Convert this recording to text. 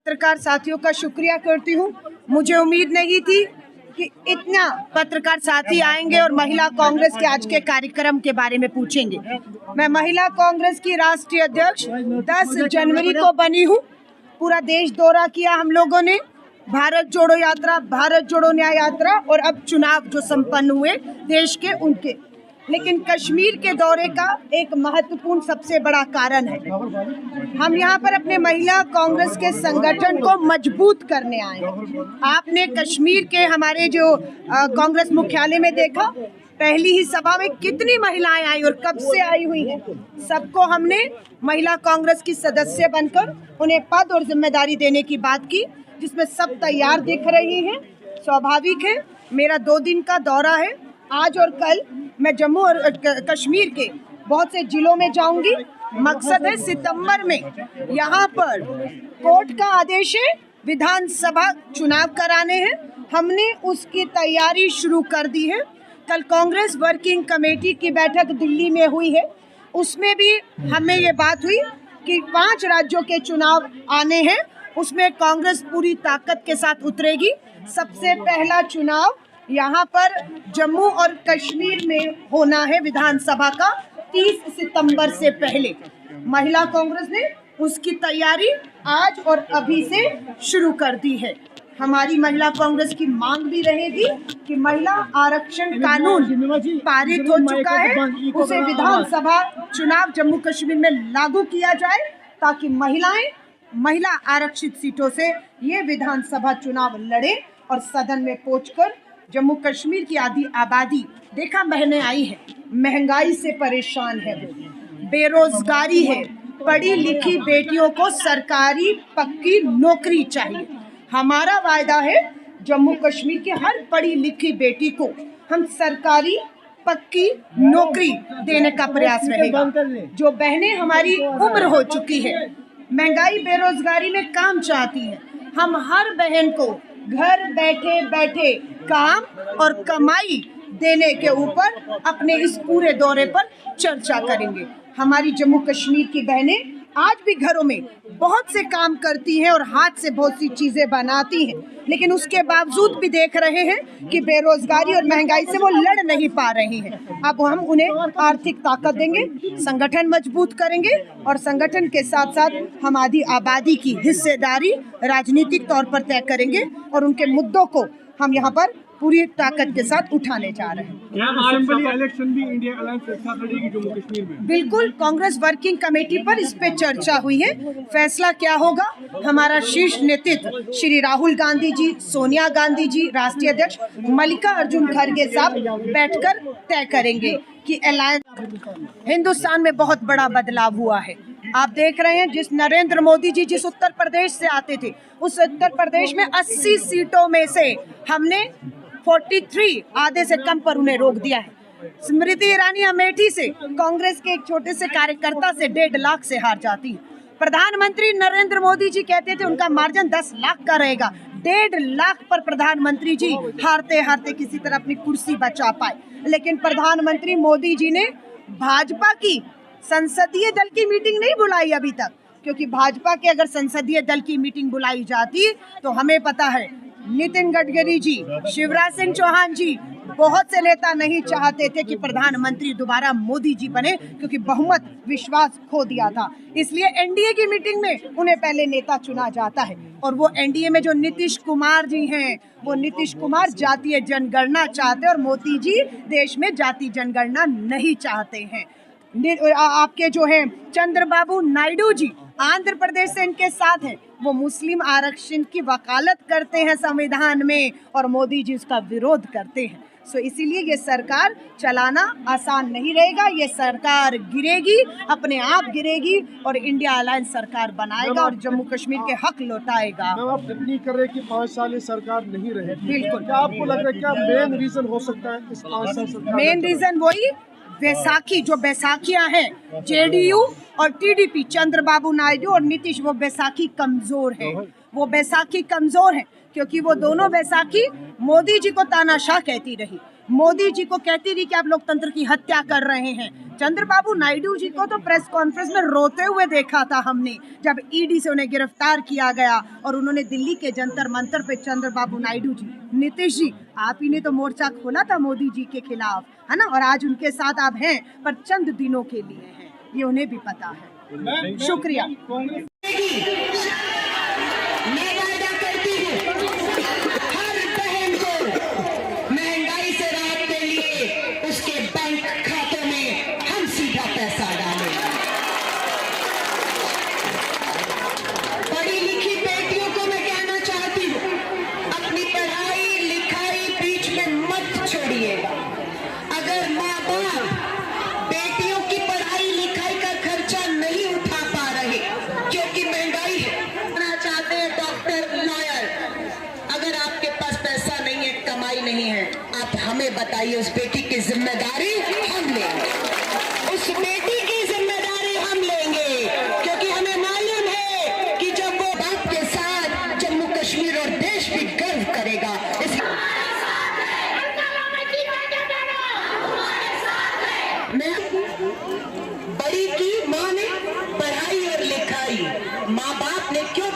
पत्रकार साथियों का शुक्रिया करती हूँ। मुझे उम्मीद नहीं थी कि इतना पत्रकार साथी आएंगे और महिला कांग्रेस के आज के कार्यक्रम के बारे में पूछेंगे। मैं महिला कांग्रेस की राष्ट्रीय अध्यक्ष 10 जनवरी को बनी हूँ। पूरा देश दौरा किया हम लोगों ने, भारत जोड़ो यात्रा, भारत जोड़ो न्याय यात्रा और अब चुनाव जो संपन्न हुए देश के उनके। लेकिन कश्मीर के दौरे का एक महत्वपूर्ण सबसे बड़ा कारण है, हम यहाँ पर अपने महिला कांग्रेस के संगठन को मजबूत करने आए हैं। आपने कश्मीर के हमारे जो कांग्रेस मुख्यालय में देखा, पहली ही सभा में कितनी महिलाएं आई और कब से आई हुई हैं। सबको हमने महिला कांग्रेस की सदस्य बनकर उन्हें पद और जिम्मेदारी देने की बात की, जिसमें सब तैयार दिख रही हैं। स्वाभाविक है, मेरा 2 दिन का दौरा है। आज और कल मैं जम्मू और कश्मीर के बहुत से जिलों में जाऊंगी। मकसद है सितंबर में यहाँ पर कोर्ट का आदेश है, विधानसभा चुनाव कराने हैं। हमने उसकी तैयारी शुरू कर दी है। कल कांग्रेस वर्किंग कमेटी की बैठक दिल्ली में हुई है, उसमें भी हमें ये बात हुई कि 5 राज्यों के चुनाव आने हैं, उसमें कांग्रेस पूरी ताकत के साथ उतरेगी। सबसे पहला चुनाव यहाँ पर जम्मू और कश्मीर में होना है विधानसभा का 30 सितंबर से पहले। महिला कांग्रेस ने उसकी तैयारी आज और अभी से शुरू कर दी है। हमारी महिला कांग्रेस की मांग भी रहेगी कि महिला आरक्षण कानून पारित हो चुका है, उसे विधानसभा चुनाव जम्मू कश्मीर में लागू किया जाए, ताकि महिला आरक्षित सीटों से ये विधानसभा चुनाव लड़े और सदन में पहुंचकर जम्मू कश्मीर की आधी आबादी देखा बहनें आई है, महंगाई से परेशान है, बेरोजगारी है, पढ़ी लिखी बेटियों को सरकारी पक्की नौकरी चाहिए। हमारा वायदा है जम्मू कश्मीर की हर पढ़ी लिखी बेटी को हम सरकारी पक्की नौकरी देने का प्रयास रहेगा। जो बहनें हमारी उम्र हो चुकी है, महंगाई बेरोजगारी में काम चाहती हैं, हम हर बहन को घर बैठे बैठे काम और कमाई देने के ऊपर अपने इस पूरे दौरे पर चर्चा करेंगे। हमारी जम्मू कश्मीर की बहनें आज भी घरों में बहुत से काम करती हैं और हाथ से बहुत सी चीजें बनाती हैं, लेकिन उसके बावजूद भी देख रहे हैं कि बेरोजगारी और महंगाई से वो लड़ नहीं पा रही हैं। अब हम उन्हें आर्थिक ताकत देंगे, संगठन मजबूत करेंगे और संगठन के साथ साथ हम आधी आबादी की हिस्सेदारी राजनीतिक तौर पर तय करेंगे और उनके मुद्दों को हम यहाँ पर पूरी ताकत के साथ उठाने जा रहे हैं। असेंबली इलेक्शन भी इंडिया अलायंस एक साथ लड़ेगी जम्मू कश्मीर में। बिल्कुल, कांग्रेस वर्किंग कमेटी पर इस पे चर्चा हुई है। फैसला क्या होगा, हमारा शीर्ष नेतृत्व श्री राहुल गांधी जी, सोनिया गांधी जी, राष्ट्रीय अध्यक्ष मल्लिकार्जुन खड़गे साहब बैठकर तय करेंगे कि अलायंस। हिंदुस्तान में बहुत बड़ा बदलाव हुआ है। आप देख रहे हैं, जिस नरेंद्र मोदी जी जिस उत्तर प्रदेश से आते थे, उस उत्तर प्रदेश में 80 सीटों में से हमने 43 आधे से कम पर उन्हें रोक दिया है। स्मृति ईरानी अमेठी से कांग्रेस के एक छोटे से कार्यकर्ता से 1.5 लाख से हार जाती है। प्रधानमंत्री नरेंद्र मोदी जी कहते थे उनका मार्जिन 10 लाख का रहेगा, 1.5 लाख पर प्रधानमंत्री जी हारते हारते किसी तरह अपनी कुर्सी बचा पाए। लेकिन प्रधानमंत्री मोदी जी ने भाजपा की संसदीय दल की मीटिंग नहीं बुलाई अभी तक, क्योंकि भाजपा के अगर संसदीय दल की मीटिंग बुलाई जाती तो हमें पता है नितिन गडकरी जी, शिवराज सिंह चौहान जी, बहुत से नेता नहीं चाहते थे कि प्रधानमंत्री दोबारा मोदी जी बने, क्योंकि बहुमत विश्वास खो दिया था। इसलिए एनडीए की मीटिंग में उन्हें पहले नेता चुना जाता है और वो एनडीए में जो नीतीश कुमार जी हैं, वो नीतीश कुमार जातीय जनगणना चाहते हैं और मोदी जी देश में जाति जनगणना नहीं चाहते हैं। आपके जो हैं चंद्रबाबू नायडू जी आंध्र प्रदेश से इनके साथ हैं, वो मुस्लिम आरक्षण की वकालत करते हैं संविधान में और मोदी जी उसका विरोध करते हैं। सो इसीलिए ये सरकार चलाना आसान नहीं रहेगा। ये सरकार गिरेगी, अपने आप गिरेगी और इंडिया अलायंस सरकार बनाएगा और जम्मू कश्मीर के हक लौटाएगा। आप टिप्पणी कर रहे कि 5 साल ये सरकार नहीं रहेगी, बिल्कुल। क्या आपको लग रहा है क्या मेन रीजन हो सकता है इस 5 साल सरकार? मेन रीजन वही बैसाखी, जो बैसाखियां हैं जेडीयू और टीडीपी, चंद्रबाबू नायडू और नीतीश, वो बैसाखी कमजोर है। वो बैसाखी कमजोर है क्योंकि वो दोनों बैसाखी मोदी जी को तानाशाह कहती रही। मोदी जी को कहती रही कि आप लोकतंत्र की हत्या कर रहे हैं। चंद्रबाबू नायडू जी को तो प्रेस कॉन्फ्रेंस में रोते हुए देखा था हमने, जब ईडी से उन्हें गिरफ्तार किया गया और उन्होंने दिल्ली के जंतर मंतर पे चंद्रबाबू नायडू जी, नीतीश जी, आप ही ने तो मोर्चा खोला था मोदी जी के खिलाफ, है ना, और आज उनके साथ आप हैं, पर चंद दिनों के लिए हैं, ये उन्हें भी पता है। शुक्रिया। मैं वादा करती हूँ हर बहन को महंगाई से राहत के लिए उसके बैंक खातों में हम सीधा पैसा डालेंगे। पढ़ी लिखी बेटियों को मैं कहना चाहती हूँ, अपनी पढ़ाई लिखाई बीच में मत छोड़िएगा। अगर माँ बाप बेटियों की पढ़ाई लिखाई का खर्चा नहीं उठा पा रहे क्योंकि महंगाई है, चाहते हैं डॉक्टर लॉयर, अगर आपके पास पैसा नहीं है, कमाई नहीं है, आप हमें बताइए, उस बेटी की जिम्मेदारी हम लेंगे, उस बेटी की जिम्मेदारी हम लेंगे, क्योंकि हमें मालूम है कि जब वो बाप के साथ जम्मू कश्मीर और देश भी गर्व करेगा। मैं बड़ी की माँ ने पढ़ाई और लिखाई, माँ बाप ने क्यों